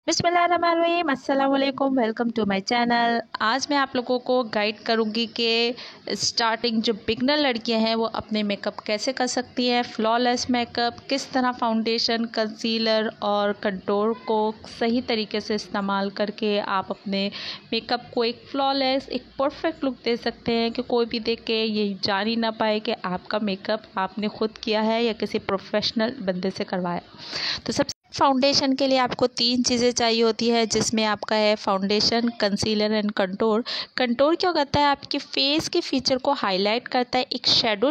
बिस्मिल्लाहिर्रहमानिर्रहीम, अस्सलाम वालेकुम। Welcome to my channel. आज मैं आप लोगों को गाइड करूंगी कि स्टार्टिंग जो बिगनर लड़कियां हैं वो अपने मेकअप कैसे कर सकती हैं, फ्लॉलेस मेकअप, किस तरह फाउंडेशन, कंसीलर और कंटूर को सही तरीके से इस्तेमाल करके आप अपने मेकअप को एक फ्लॉलेस, एक परफेक्ट लुक दे सकते हैं कि कोई भी देख के ये जान ही ना पाए कि आपका मेकअप आपने खुद किया है या किसी प्रोफेशनल बंदे से करवाया। तो सबसे फाउंडेशन के लिए आपको 3 चीज़ें चाहिए होती है, जिसमें आपका है foundation, concealer and contour. Contour क्या करता है, आपके फेस के फीचर को हाईलाइट करता है, एक शेडो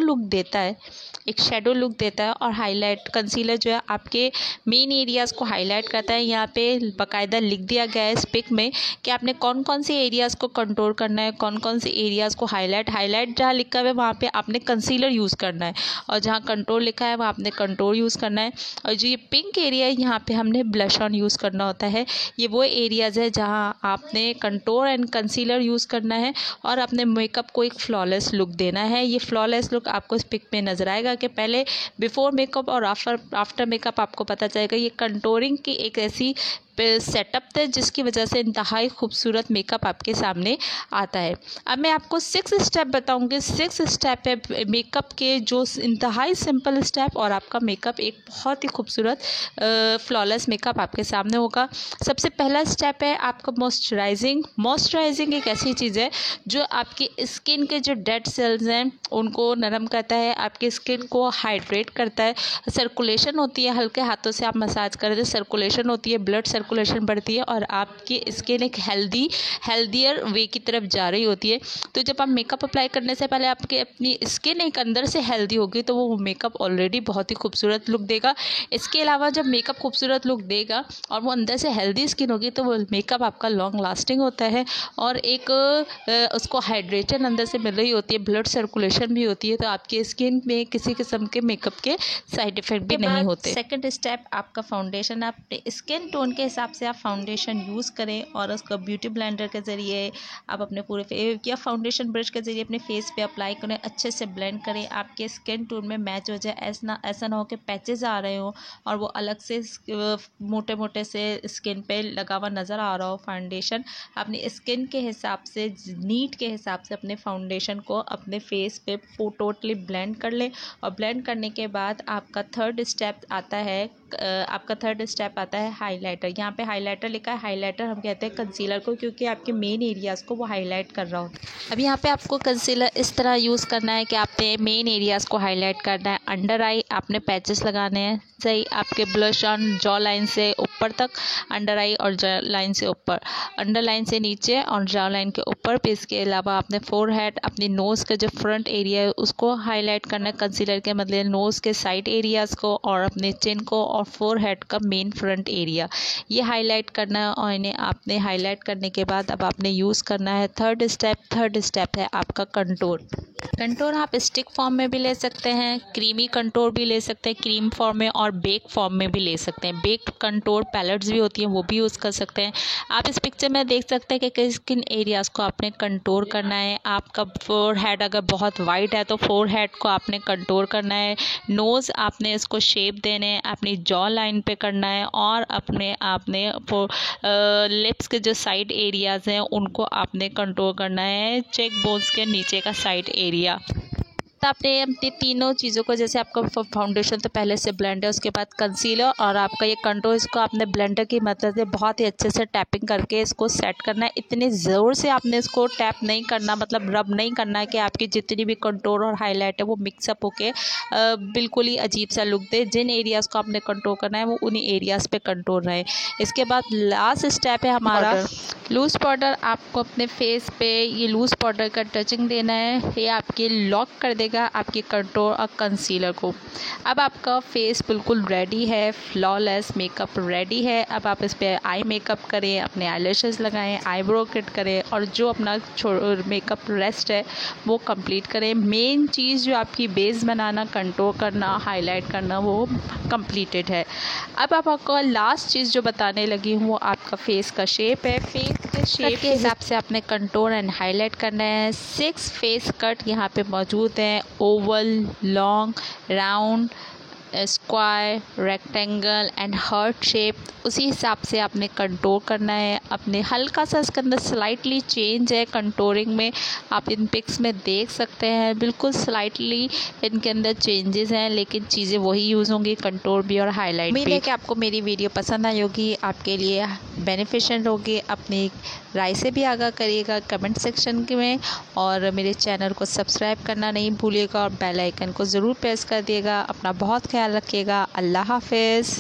लुक देता है, और हाईलाइट कंसीलर जो है आपके मेन एरियाज़ को हाईलाइट करता है। यहाँ पे बाकायदा लिख दिया गया है इस पिक में कि आपने कौन कौन से एरियाज़ को कंटूर करना है, कौन कौन से एरियाज़ को हाईलाइट जहाँ लिखा हुआ है वहाँ पे आपने कंसीलर यूज़ करना है, और जहाँ कंटूर लिखा है वहाँ आपने कंटूर यूज़ करना है। और जो ये पिंक एरिया है यहाँ पे हमने ब्लश ऑन यूज़ करना होता है। ये वो एरियाज़ है जहाँ आपने कंटूर एंड कंसीलर यूज़ करना है और अपने मेकअप को एक फ्लॉलेस लुक देना है। ये फ्लॉलेस लुक आपको इस पिक में नज़र आएगा कि पहले बिफोर मेकअप और आफ्टर मेकअप आपको पता चलेगा। ये कंटूरिंग की एक ऐसी सेटअप है जिसकी वजह से इंतहाई खूबसूरत मेकअप आपके सामने आता है। अब मैं आपको 6 स्टेप बताऊंगी। 6 स्टेप है मेकअप के, जो इंतहाई सिंपल स्टेप, और आपका मेकअप एक बहुत ही खूबसूरत फ्लॉलेस मेकअप आपके सामने होगा। सबसे पहला स्टेप है आपका मॉइस्चराइजिंग एक ऐसी चीज़ है जो आपकी स्किन के जो डेड सेल्स हैं उनको नरम करता है, आपकी स्किन को हाइड्रेट करता है। सर्कुलेशन होती है, हल्के हाथों से आप मसाज करें तो सर्कुलेशन होती है, ब्लड सर्कुलेशन बढ़ती है और आपकी स्किन एक हेल्दियर वे की तरफ जा रही होती है। तो जब आप मेकअप अप्लाई करने से पहले आपकी अपनी स्किन एक अंदर से हेल्दी होगी तो वो मेकअप ऑलरेडी बहुत ही खूबसूरत लुक देगा। इसके अलावा जब मेकअप खूबसूरत लुक देगा और वो अंदर से हेल्दी स्किन होगी तो वो मेकअप आपका लॉन्ग लास्टिंग होता है और एक उसको हाइड्रेशन अंदर से मिल रही होती है, ब्लड सर्कुलेशन भी होती है, तो आपकी स्किन में किसी किस्म के मेकअप के साइड इफ़ेक्ट भी नहीं होते। सेकंड स्टेप आपका फाउंडेशन। आप स्किन टोन के हिसाब से आप फाउंडेशन यूज़ करें और उसको ब्यूटी ब्लेंडर के ज़रिए आप अपने पूरे या फाउंडेशन ब्रश के ज़रिए अपने फेस पे अप्लाई करें, अच्छे से ब्लेंड करें, आपके स्किन टोन में मैच हो जाए। ऐसा ना हो कि पैचेस आ रहे हो और वो अलग से मोटे मोटे से स्किन पे लगा हुआ नज़र आ रहा हो फाउंडेशन। अपनी स्किन के हिसाब से, नीड के हिसाब से अपने फाउंडेशन को अपने फेस पे टोटली ब्लेंड कर लें। और ब्लेंड करने के बाद आपका थर्ड स्टेप आता है हाइलाइटर। यहाँ पे हाइलाइटर लिखा है, हाइलाइटर हम कहते हैं कंसीलर को, क्योंकि आपके मेन एरियाज़ को वो हाईलाइट कर रहा होता है। अब यहाँ पे आपको कंसीलर इस तरह यूज़ करना है कि आपने मेन एरियाज़ को हाईलाइट करना है। अंडर आई आपने पैचेस लगाने हैं, सही, आपके ब्लश ऑन जॉ लाइन से ऊपर तक, अंडर आई और जॉ लाइन से ऊपर, अंडर लाइन से नीचे और जॉ लाइन के ऊपर। फिर इसके अलावा आपने फोरहेड, अपनी नोज़ का जो फ्रंट एरिया है उसको हाईलाइट करना है कंसीलर के, मतलब नोज़ के साइड एरियाज़ को और अपने चिन को और फोरहेड का मेन फ्रंट एरिया, ये हाईलाइट करना है। और इन्हें आपने हाईलाइट करने के बाद अब आपने यूज़ करना है थर्ड स्टेप है आपका कंटूर। कंटूर आप स्टिक फॉर्म में भी ले सकते हैं, क्रीमी कंटूर भी ले सकते हैं क्रीम फॉर्म में, और बेक फॉर्म में भी ले सकते हैं। बेक कंटूर पैलेट्स भी होती हैं, वो भी यूज़ कर सकते हैं। आप इस पिक्चर में देख सकते हैं कि किस किन एरियाज़ को आपने कंटूर करना है। आपका फोरहेड अगर बहुत वाइट है तो फोरहेड को आपने कंटूर करना है। नोज़ आपने इसको शेप देने हैं, अपनी जॉ लाइन पे करना है, और आपने लिप्स के जो साइड एरियाज़ हैं उनको आपने कंटूर करना है, चेक बोन्स के नीचे का साइड एरिया। तो आपने अपनी तीनों चीज़ों को, जैसे आपका फाउंडेशन तो पहले से ब्लेंड है, उसके बाद कंसीलर और आपका ये कंटूर, इसको आपने ब्लेंडर की मदद से बहुत ही अच्छे से टैपिंग करके इसको सेट करना है। इतनी ज़ोर से आपने इसको टैप नहीं करना, मतलब रब नहीं करना है कि आपकी जितनी भी कंटूर और हाईलाइट है वो मिक्सअप होके बिल्कुल ही अजीब सा लुक दे। जिन एरियाज़ को आपने कंटूर करना है वो उन्हीं एरियाज़ पे कंटूर रहे। इसके बाद लास्ट स्टेप है हमारा लूज़ पाउडर। आपको अपने फेस पे ये लूज़ पाउडर का टचिंग देना है, ये आपके लॉक कर देगा आपके कंटूर और कंसीलर को। अब आपका फेस बिल्कुल रेडी है, फ्लॉलेस मेकअप रेडी है। अब आप इस पर आई मेकअप करें, अपने आईलैशेस लगाएं, आईब्रो किट करें और जो अपना मेकअप रेस्ट है वो कंप्लीट करें। मेन चीज़ जो आपकी बेस बनाना, कंटूर करना, हाईलाइट करना, वो कंप्लीटेड है। अब आपको लास्ट चीज़ जो बताने लगी हूँ वो आपका फेस का शेप है। फेस के शेप के हिसाब से आपने कंटूर एंड हाईलाइट करना है। 6 फेस कट यहाँ पे मौजूद हैं, Oval, long, round, square, rectangle and heart shape, उसी हिसाब से आपने कंटूर करना है। अपने हल्का सा इसके अंदर स्लाइटली चेंज है कंटूरिंग में, आप इन पिक्स में देख सकते हैं बिल्कुल स्लाइटली इनके अंदर चेंजेस हैं, लेकिन चीज़ें वही यूज़ होंगी, कंटूर भी और हाईलाइट भी। उम्मीद है कि आपको मेरी वीडियो पसंद आई होगी, आपके लिए बेनिफिशियल होगी। अपनी राय से भी आगाह करिएगा कमेंट सेक्शन में, और मेरे चैनल को सब्सक्राइब करना नहीं भूलिएगा और बेल आइकन को ज़रूर प्रेस कर दिएगा। अपना बहुत ख्याल रखिएगा। अल्लाह हाफिज़।